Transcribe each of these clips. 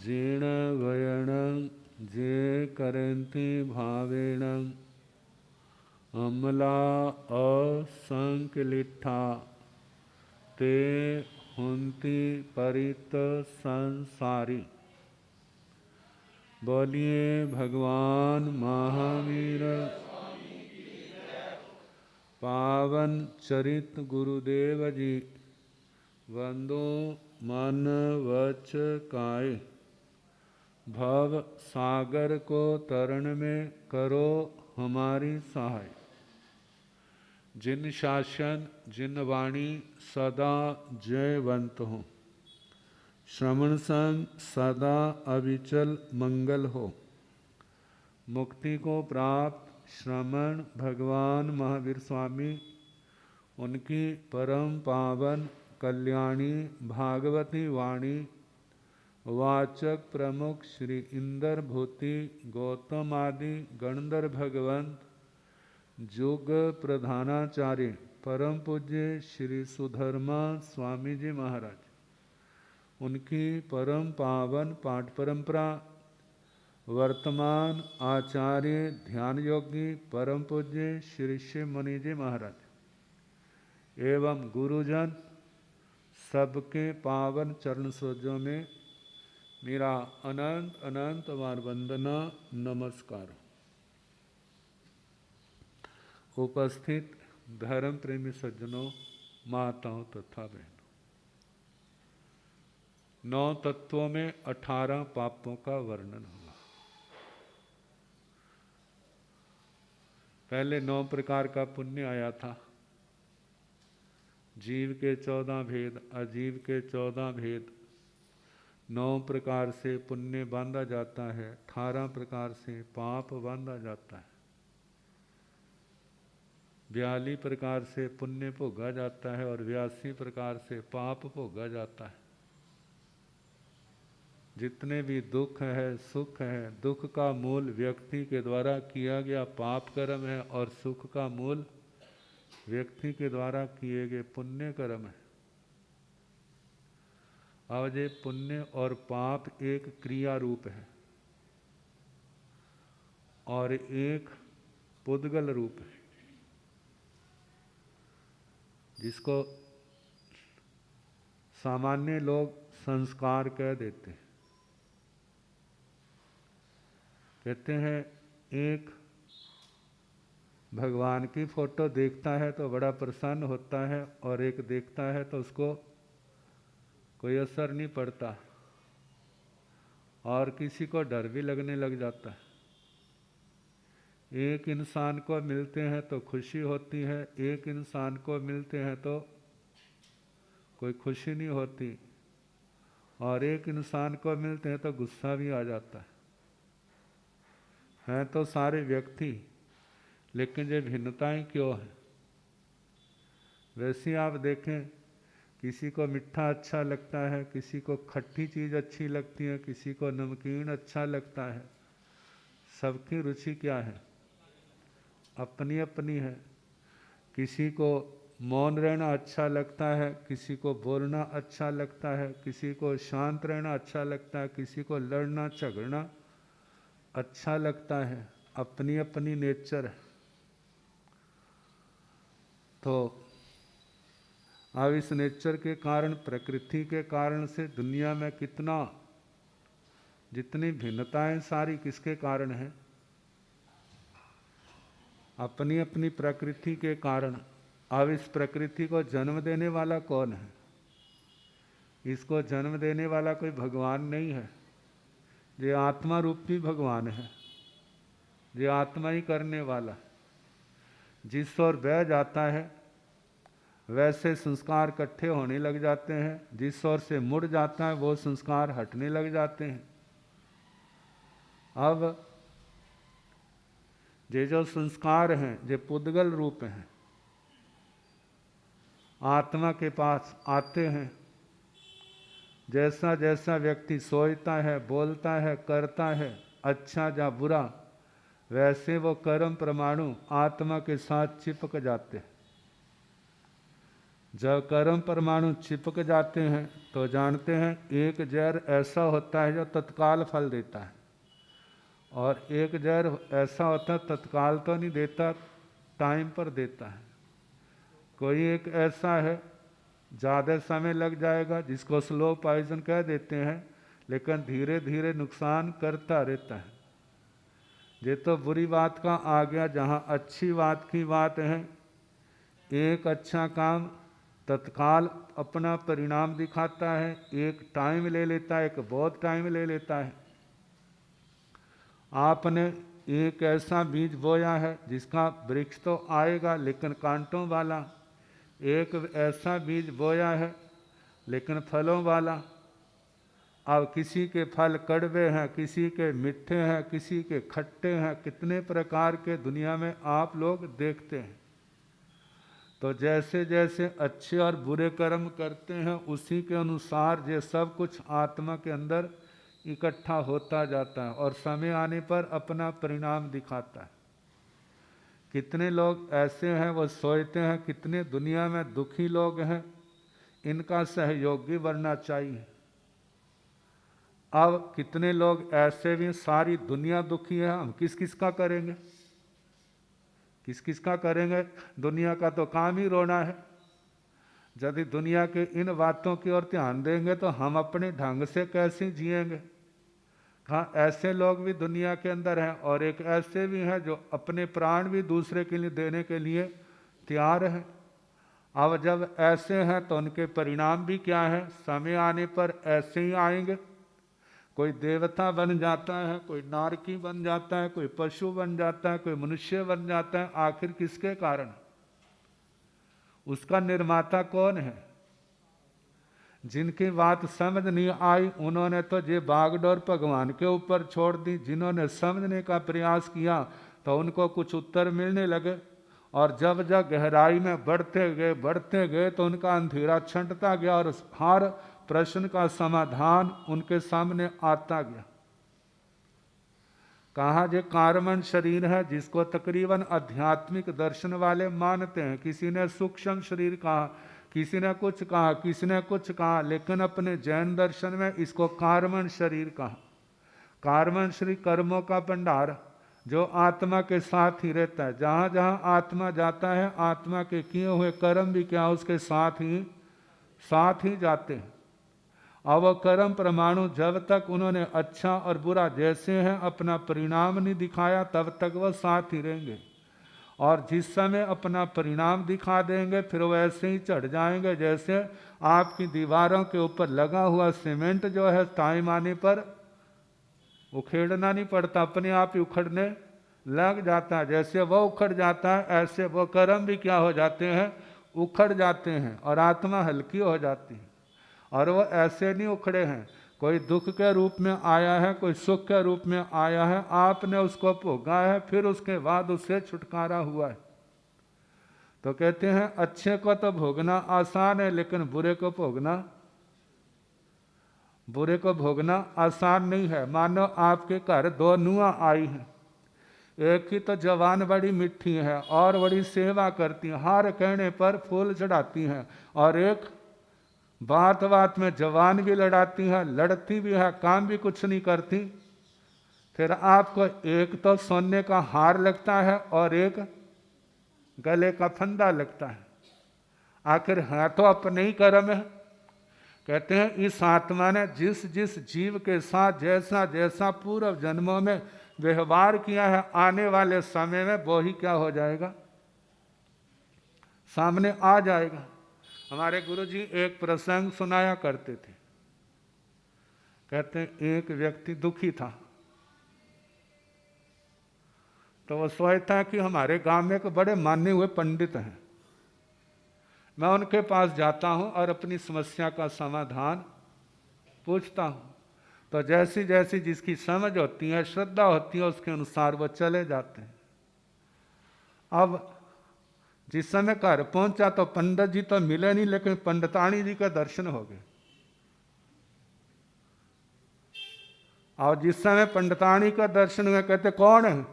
जीर्ण वयण जे करंति भावेण अमला असंकलिठा ते हुंति परित संसारी। बोलिए भगवान महावीर पावन चरित गुरुदेव जी। वंदो मन वच काय, भव सागर को तरण में करो हमारी सहाय। जिन शासन जिन वाणी सदा जयवंत हो, श्रवण संग सदा अविचल मंगल हो। मुक्ति को प्राप्त श्रमण भगवान महावीर स्वामी, उनकी परम पावन कल्याणी भागवती वाणी वाचक प्रमुख श्री इंद्र भूति गौतम आदि गणधर भगवंत जुग प्रधानाचार्य परम पूज्य श्री सुधर्मा स्वामी जी महाराज, उनकी परम पावन पाठ परंपरा वर्तमान आचार्य ध्यान योगी परम पूज्य श्री शिव मुनि जी महाराज एवं गुरुजन सबके पावन चरण सरोजों में मेरा अनंत अनंत बार वंदना नमस्कार। उपस्थित धर्म प्रेमी सज्जनों, माताओं तथा बहनों, 9 तत्वों में 18 पापों का वर्णन हुआ। पहले 9 प्रकार का पुण्य आया था। जीव के 14 भेद, अजीव के 14 भेद। 9 प्रकार से पुण्य बांधा जाता है, 18 प्रकार से पाप बांधा जाता है, 42 प्रकार से पुण्य भोगा जाता है और 82 प्रकार से पाप भोगा जाता है। जितने भी दुख है सुख है, दुख का मूल व्यक्ति के द्वारा किया गया पाप कर्म है और सुख का मूल व्यक्ति के द्वारा किए गए पुण्य कर्म है। अब ये पुण्य और पाप एक क्रिया रूप है और एक पुद्गल रूप है, जिसको सामान्य लोग संस्कार कह देते हैं। कहते हैं एक भगवान की फोटो देखता है तो बड़ा प्रसन्न होता है और एक देखता है तो उसको कोई असर नहीं पड़ता और किसी को डर भी लगने लग जाता है। एक इंसान को मिलते हैं तो खुशी होती है, एक इंसान को मिलते हैं तो कोई खुशी नहीं होती और एक इंसान को मिलते हैं तो गुस्सा भी आ जाता है। हैं तो सारे व्यक्ति, लेकिन ये भिन्नताएं क्यों हैं? वैसे आप देखें, किसी को मीठा अच्छा लगता है, किसी को खट्टी चीज़ अच्छी लगती है, किसी को नमकीन अच्छा लगता है। सबकी रुचि क्या है? अपनी अपनी है। किसी को मौन रहना अच्छा लगता है, किसी को बोलना अच्छा लगता है, किसी को शांत रहना अच्छा लगता है, किसी को लड़ना झगड़ना अच्छा लगता है। अपनी अपनी नेचर है। तो अब इस नेचर के कारण, प्रकृति के कारण से दुनिया में कितना, जितनी भिन्नताएं सारी किसके कारण है? अपनी अपनी प्रकृति के कारण। अब इस प्रकृति को जन्म देने वाला कौन है? इसको जन्म देने वाला कोई भगवान नहीं है। ये आत्मा रूपी भगवान है, ये आत्मा ही करने वाला। जिस ओर बह जाता है वैसे संस्कार इकट्ठे होने लग जाते हैं, जिस ओर से मुड़ जाता है वो संस्कार हटने लग जाते हैं। अब ये जो संस्कार हैं ये पुद्गल रूप हैं, आत्मा के पास आते हैं। जैसा जैसा व्यक्ति सोचता है, बोलता है, करता है, अच्छा या बुरा, वैसे वो कर्म परमाणु आत्मा के साथ चिपक जाते हैं। जब कर्म परमाणु चिपक जाते हैं तो जानते हैं एक जहर ऐसा होता है जो तत्काल फल देता है, और एक जहर ऐसा होता है तत्काल तो नहीं देता, टाइम पर देता है। कोई एक ऐसा है ज़्यादा समय लग जाएगा, जिसको स्लो पॉइजन कह देते हैं, लेकिन धीरे धीरे नुकसान करता रहता है। ये तो बुरी बात का आ गया। जहाँ अच्छी बात की बात है, एक अच्छा काम तत्काल अपना परिणाम दिखाता है, एक टाइम ले लेता है, एक बहुत टाइम ले लेता है। आपने एक ऐसा बीज बोया है जिसका वृक्ष तो आएगा लेकिन कांटों वाला, एक ऐसा बीज बोया है लेकिन फलों वाला। अब किसी के फल कड़वे हैं, किसी के मीठे हैं, किसी के खट्टे हैं, कितने प्रकार के दुनिया में आप लोग देखते हैं। तो जैसे जैसे अच्छे और बुरे कर्म करते हैं, उसी के अनुसार ये सब कुछ आत्मा के अंदर इकट्ठा होता जाता है और समय आने पर अपना परिणाम दिखाता है। कितने लोग ऐसे हैं वो सोचते हैं, कितने दुनिया में दुखी लोग हैं, इनका सहयोगी बनना चाहिए। अब कितने लोग ऐसे भी, सारी दुनिया दुखी है, हम किस किस का करेंगे, किस किस का करेंगे? दुनिया का तो काम ही रोना है। यदि दुनिया के इन बातों की ओर ध्यान देंगे तो हम अपने ढंग से कैसे जिएंगे? हाँ, ऐसे लोग भी दुनिया के अंदर हैं, और एक ऐसे भी हैं जो अपने प्राण भी दूसरे के लिए देने के लिए तैयार हैं। अब जब ऐसे हैं तो उनके परिणाम भी क्या है? समय आने पर ऐसे ही आएंगे। कोई देवता बन जाता है, कोई नारकी बन जाता है, कोई पशु बन जाता है, कोई मनुष्य बन जाता है। आखिर किसके कारण? उसका निर्माता कौन है? जिनकी बात समझ नहीं आई उन्होंने तो ये बागडोर भगवान के ऊपर छोड़ दी। जिन्होंने समझने का प्रयास किया तो उनको कुछ उत्तर मिलने लगे, और जब जब गहराई में बढ़ते गए तो उनका अंधेरा छंटता गया और हर प्रश्न का समाधान उनके सामने आता गया। कहा जे कार्बन शरीर है, जिसको तकरीबन आध्यात्मिक दर्शन वाले मानते हैं। किसी ने सूक्ष्म शरीर कहा, किसी ने कुछ कहा, किसी ने कुछ कहा, लेकिन अपने जैन दर्शन में इसको कार्बन शरीर कहा। कार्बन शरीर कर्मों का भंडार जो आत्मा के साथ ही रहता है। जहाँ जहाँ आत्मा जाता है, आत्मा के किए हुए कर्म भी क्या उसके साथ ही जाते हैं। और वह कर्म परमाणु जब तक उन्होंने अच्छा और बुरा जैसे हैं अपना परिणाम नहीं दिखाया, तब तक वह साथ ही रहेंगे। और जिस समय अपना परिणाम दिखा देंगे, फिर वो ऐसे ही चढ़ जाएंगे जैसे आपकी दीवारों के ऊपर लगा हुआ सीमेंट जो है, टाइम आने पर उखेड़ना नहीं पड़ता, अपने आप ही उखड़ने लग जाता है। जैसे वह उखड़ जाता है, ऐसे वो कर्म भी क्या हो जाते हैं? उखड़ जाते हैं, और आत्मा हल्की हो जाती है। और वो ऐसे नहीं उखड़े हैं, कोई दुख के रूप में आया है, कोई सुख के रूप में आया है, आपने उसको भोगा है, फिर उसके बाद उससे छुटकारा हुआ है। तो कहते हैं अच्छे को तो भोगना आसान है, लेकिन बुरे को भोगना आसान नहीं है। मानो आपके घर दो नुआ आई हैं, एक ही तो जवान बड़ी मिठी है और बड़ी सेवा करती है, हार कहने पर फूल चढ़ाती हैं, और एक बात बात में जवान भी लड़ाती है, लड़ती भी है, काम भी कुछ नहीं करती। फिर आपको एक तो सोने का हार लगता है और एक गले का फंदा लगता है। आखिर है तो अपने ही कर्म है। कहते हैं इस आत्मा ने जिस जिस जीव के साथ जैसा जैसा पूर्व जन्मों में व्यवहार किया है, आने वाले समय में वो ही क्या हो जाएगा? सामने आ जाएगा। हमारे गुरुजी एक प्रसंग सुनाया करते थे। कहते हैं एक व्यक्ति दुखी था, तो वो सोचता है कि हमारे गांव में एक बड़े माने हुए पंडित हैं, मैं उनके पास जाता हूं और अपनी समस्या का समाधान पूछता हूं। तो जैसी जैसी जिसकी समझ होती है, श्रद्धा होती है, उसके अनुसार वो चले जाते हैं। अब जिस समय घर पहुंचा तो पंडित जी तो मिले नहीं, लेकिन पंडितानी जी का दर्शन हो गए। और जिस समय पंडितानी का दर्शन हुए, कहते कौन है?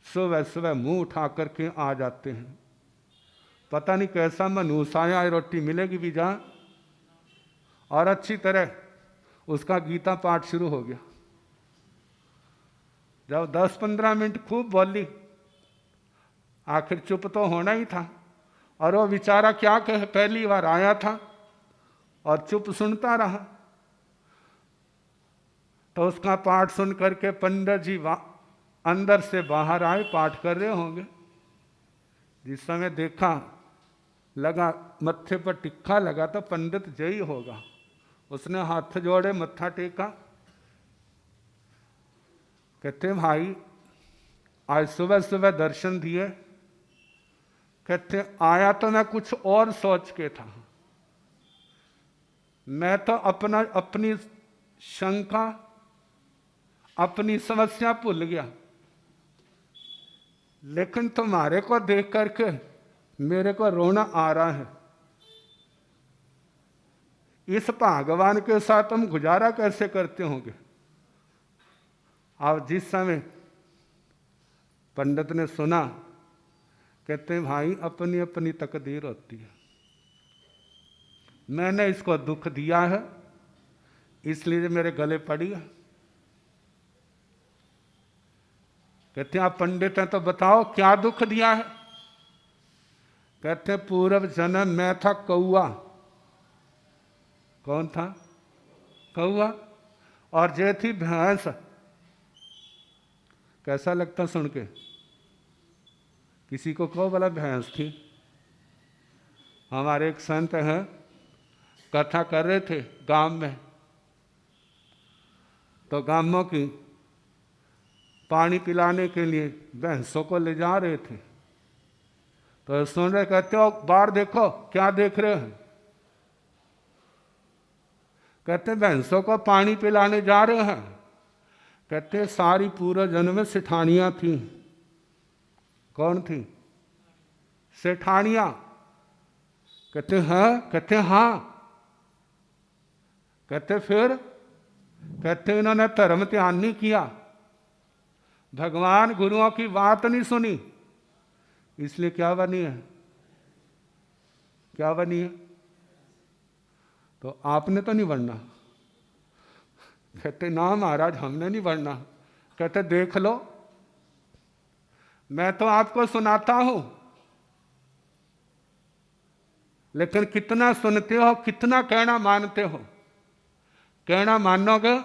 सुबह सुबह मुंह उठा करके आ जाते हैं। पता नहीं कैसा मनहूस आया, रोटी मिलेगी भी जहाँ, और अच्छी तरह उसका गीता पाठ शुरू हो गया। जब 10-15 मिनट खूब बोली, आखिर चुप तो होना ही था। और वो बेचारा क्या कहे, पहली बार आया था और चुप सुनता रहा। तो उसका पाठ सुन करके पंडित जी अंदर से बाहर आए, पाठ कर रहे होंगे। जिस समय देखा, लगा मत्थे पर टिक्का लगा तो पंडित जय होगा। उसने हाथ जोड़े, मत्था टेका। कहते भाई आज सुबह सुबह दर्शन दिए। कहते आया तो मैं कुछ और सोच के था, मैं तो अपनी शंका, अपनी समस्या भूल गया, लेकिन तुम्हारे को देख करके मेरे को रोना आ रहा है। इस भगवान के साथ हम गुजारा कैसे करते होंगे। अब जिस समय पंडित ने सुना, कहते हैं भाई अपनी अपनी तकदीर होती है, मैंने इसको दुख दिया है इसलिए मेरे गले पड़ी है। कहते हैं आप पंडित हैं तो बताओ क्या दुख दिया है। कहते हैं पूर्व जन्म मैं था कौआ। कौन था? कौआ। और जे थी भैंस। कैसा लगता सुन के? किसी को कहो बोला भैंस थी। हमारे एक संत हैं, कथा कर रहे थे गांव में, तो गांवों की पानी पिलाने के लिए भैंसों को ले जा रहे थे। तो सुन रहे, कहते हो बाहर देखो, क्या देख रहे हैं? कहते भैंसों को पानी पिलाने जा रहे हैं। कहते सारी पूरे जन्म में सेठानियां थी। कौन थी? सेठानियां। कहते हैं? कहते हाँ। कहते फिर? कहते इन्होंने धर्म ध्यान नहीं किया, भगवान गुरुओं की बात नहीं सुनी, इसलिए क्या बनी है? क्या बनी है? तो आपने तो नहीं बढ़ना। कहते ना महाराज हमने नहीं बढ़ना। कहते देख लो, मैं तो आपको सुनाता हूं, लेकिन कितना सुनते हो, कितना कहना मानते हो। कहना मानोगे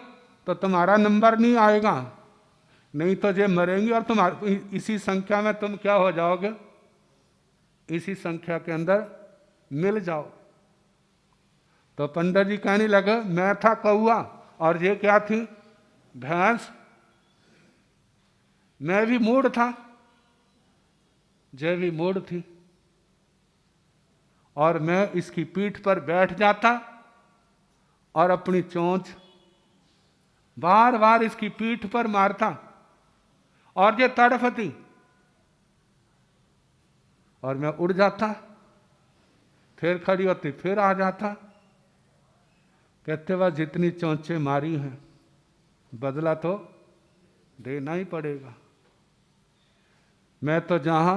तो तुम्हारा नंबर नहीं आएगा, नहीं तो जे मरेंगे और तुम्हारे इसी संख्या में तुम क्या हो जाओगे, इसी संख्या के अंदर मिल जाओ। तो पंडित जी कहने लगे मैं था कौआ और ये क्या थी? भैंस। मैं भी मूढ़ था, जय भी मूढ़ थी, और मैं इसकी पीठ पर बैठ जाता और अपनी चोंच बार बार इसकी पीठ पर मारता और ये तड़फती और मैं उड़ जाता, फिर खड़ी होती, फिर आ जाता। कहते वह जितनी चोंचें मारी हैं बदला तो देना ही पड़ेगा। मैं तो जहां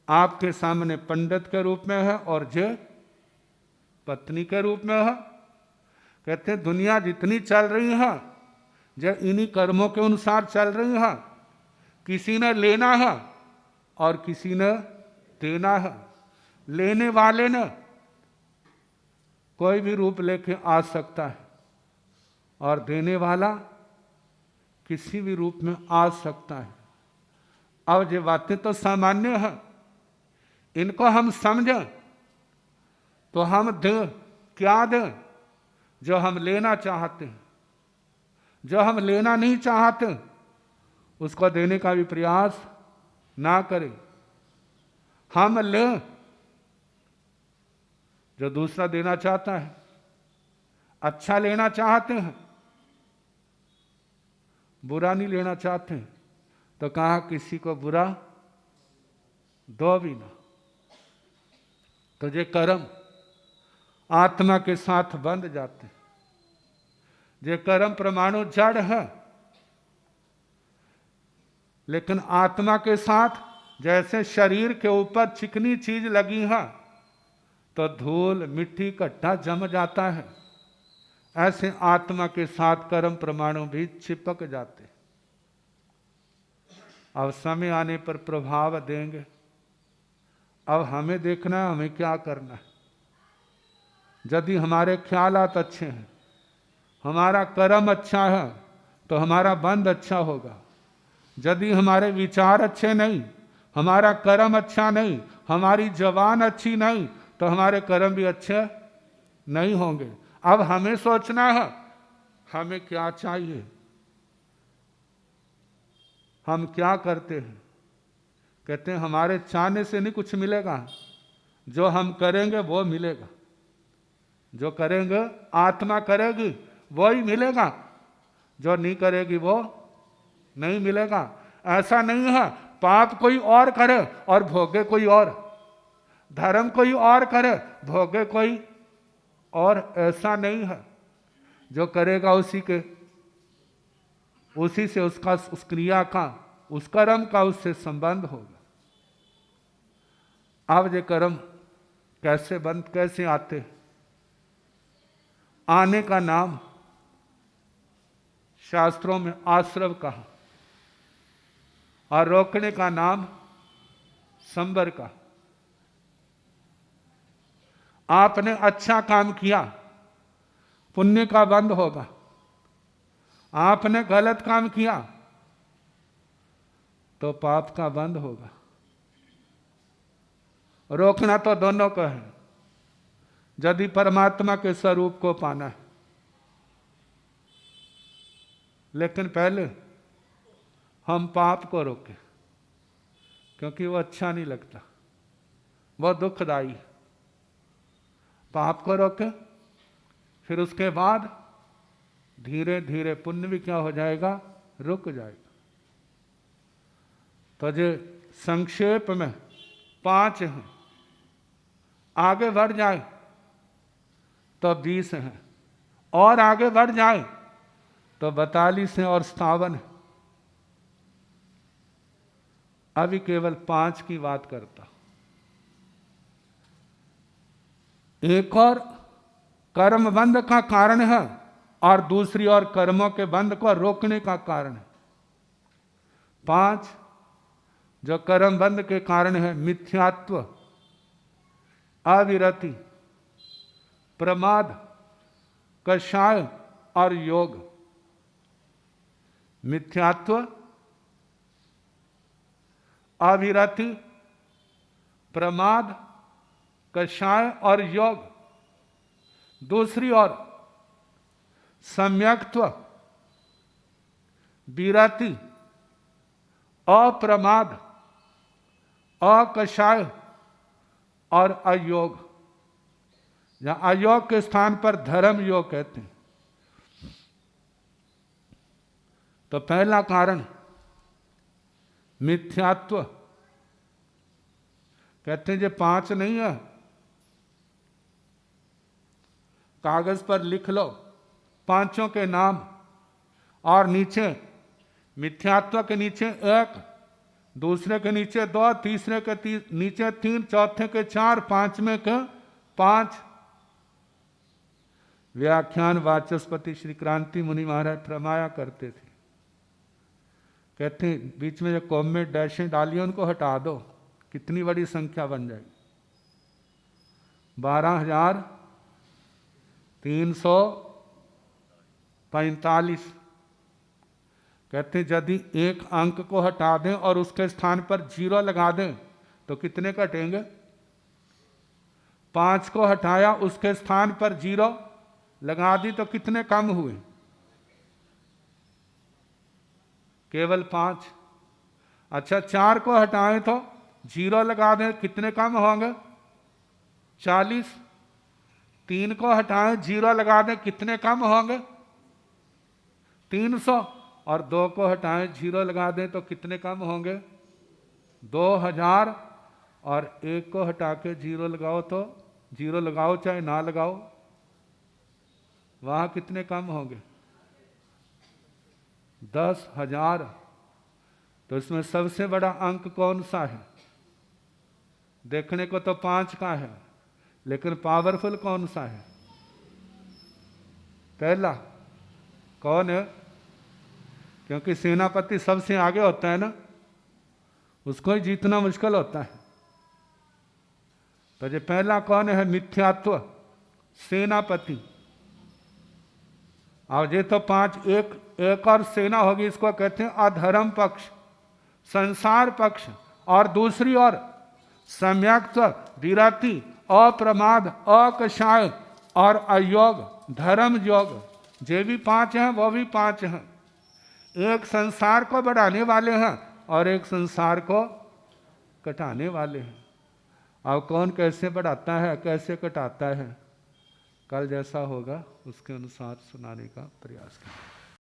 आपके सामने पंडित के रूप में है और जे पत्नी के रूप में है। कहते दुनिया जितनी चल रही है जो इन्हीं कर्मों के अनुसार चल रही है। किसी ने लेना है और किसी ने देना है। लेने वाले ने कोई भी रूप लेके आ सकता है और देने वाला किसी भी रूप में आ सकता है। अब ये बातें तो सामान्य है, इनको हम समझें तो हम दें, क्या दें? जो हम लेना चाहते हैं। जो हम लेना नहीं चाहते उसको देने का भी प्रयास ना करें। हम लें जो दूसरा देना चाहता है। अच्छा लेना चाहते हैं, बुरा नहीं लेना चाहते, तो कहा किसी को बुरा दो भी ना। तो ये कर्म आत्मा के साथ बंध जाते। ये कर्म परमाणु जड़ है, लेकिन आत्मा के साथ जैसे शरीर के ऊपर चिकनी चीज लगी है तो धूल मिट्टी कट्टा जम जाता है, ऐसे आत्मा के साथ कर्म प्रमाणु भी चिपक जाते। अब समय आने पर प्रभाव देंगे। अब हमें देखना है हमें क्या करना है। यदि हमारे ख्यालात अच्छे हैं, हमारा कर्म अच्छा है, तो हमारा बंध अच्छा होगा। यदि हमारे विचार अच्छे नहीं, हमारा कर्म अच्छा नहीं, हमारी जबान अच्छी नहीं, तो हमारे कर्म भी अच्छे नहीं होंगे। अब हमें सोचना है हमें क्या चाहिए, हम क्या करते हैं। कहते हैं हमारे चाहने से नहीं कुछ मिलेगा, जो हम करेंगे वो मिलेगा। जो करेंगे आत्मा करेगी वो ही मिलेगा, जो नहीं करेगी वो नहीं मिलेगा। ऐसा नहीं है पाप कोई और करे और भोगे कोई और, धर्म कोई और करे भोगे कोई और, ऐसा नहीं है। जो करेगा उसी से उसका, उस क्रिया का, उस कर्म का उससे संबंध होगा। अब ये कर्म कैसे बंद, कैसे आते? आने का नाम शास्त्रों में आश्रव कहा और रोकने का नाम संबर का। आपने अच्छा काम किया पुण्य का बंध होगा, आपने गलत काम किया तो पाप का बंध होगा। रोकना तो दोनों का है, यदि परमात्मा के स्वरूप को पाना है। लेकिन पहले हम पाप को रोकें, क्योंकि वो अच्छा नहीं लगता, वो दुखदाई। पाप को रोकें, फिर उसके बाद धीरे धीरे पुण्य भी क्या हो जाएगा, रुक जाएगा। तो जो संक्षेप में 5 हैं, आगे बढ़ जाए तो 20 हैं, और आगे बढ़ जाए तो 42 हैं और 57 हैं। अभी केवल 5 की बात करता। एक और कर्म बंध का कारण है और दूसरी ओर कर्मों के बंध को रोकने का कारण है। 5 जो कर्म बंध के कारण है, मिथ्यात्व, अविरति, प्रमाद, कषाय और योग। मिथ्यात्व, अविरति, प्रमाद, कषाय और योग। दूसरी ओर सम्यक्त्व, विरति, अप्रमाद, अकषाय और अयोग। जहां अयोग के स्थान पर धर्म योग कहते हैं। तो पहला कारण मिथ्यात्व। कहते हैं जो 5 नहीं है, कागज पर लिख लो 5 के नाम, और नीचे मिथ्यात्व के नीचे 1, दूसरे के नीचे 2, तीसरे के नीचे 3, चौथे के 4, 5वें के 5। व्याख्यान वाचस्पति श्री क्रांति मुनि महाराज फरमाया करते थे, कहते हैं बीच में जो कॉम में डैशें डाली उनको हटा दो, कितनी बड़ी संख्या बन जाएगी। 12,345। कहते हैं यदि एक अंक को हटा दें और उसके स्थान पर 0 लगा दें तो कितने कटेंगे? 5 को हटाया, उसके स्थान पर 0 लगा दी तो कितने कम हुए? केवल 5। अच्छा, 4 को हटाएं तो 0 लगा दें, कितने कम होंगे? 40। 3 को हटाएं, 0 लगा दें, कितने कम होंगे? 300। और 2 को हटाएं, 0 लगा दें तो कितने कम होंगे? 2000। और 1 को हटा के 0 लगाओ तो 0 लगाओ चाहे ना लगाओ, वहां कितने कम होंगे? 10,000। तो इसमें सबसे बड़ा अंक कौन सा है? देखने को तो 5 का है, लेकिन पावरफुल कौन सा है? पहला कौन है? क्योंकि सेनापति सबसे आगे होता है ना, उसको ही जीतना मुश्किल होता है। तो ये पहला कौन है? मिथ्यात्व, सेनापति। और ये तो 5, एक और सेना होगी, इसको कहते हैं अधर्म पक्ष, संसार पक्ष, और दूसरी ओर सम्यक्त्व, विरति, अप्रमाद, अकषाय और अयोग, धर्म योग। जे भी 5 हैं वो भी 5 हैं। एक संसार को बढ़ाने वाले हैं और एक संसार को कटाने वाले हैं। अब कौन कैसे बढ़ाता है, कैसे कटाता है, कल जैसा होगा उसके अनुसार सुनाने का प्रयास करें।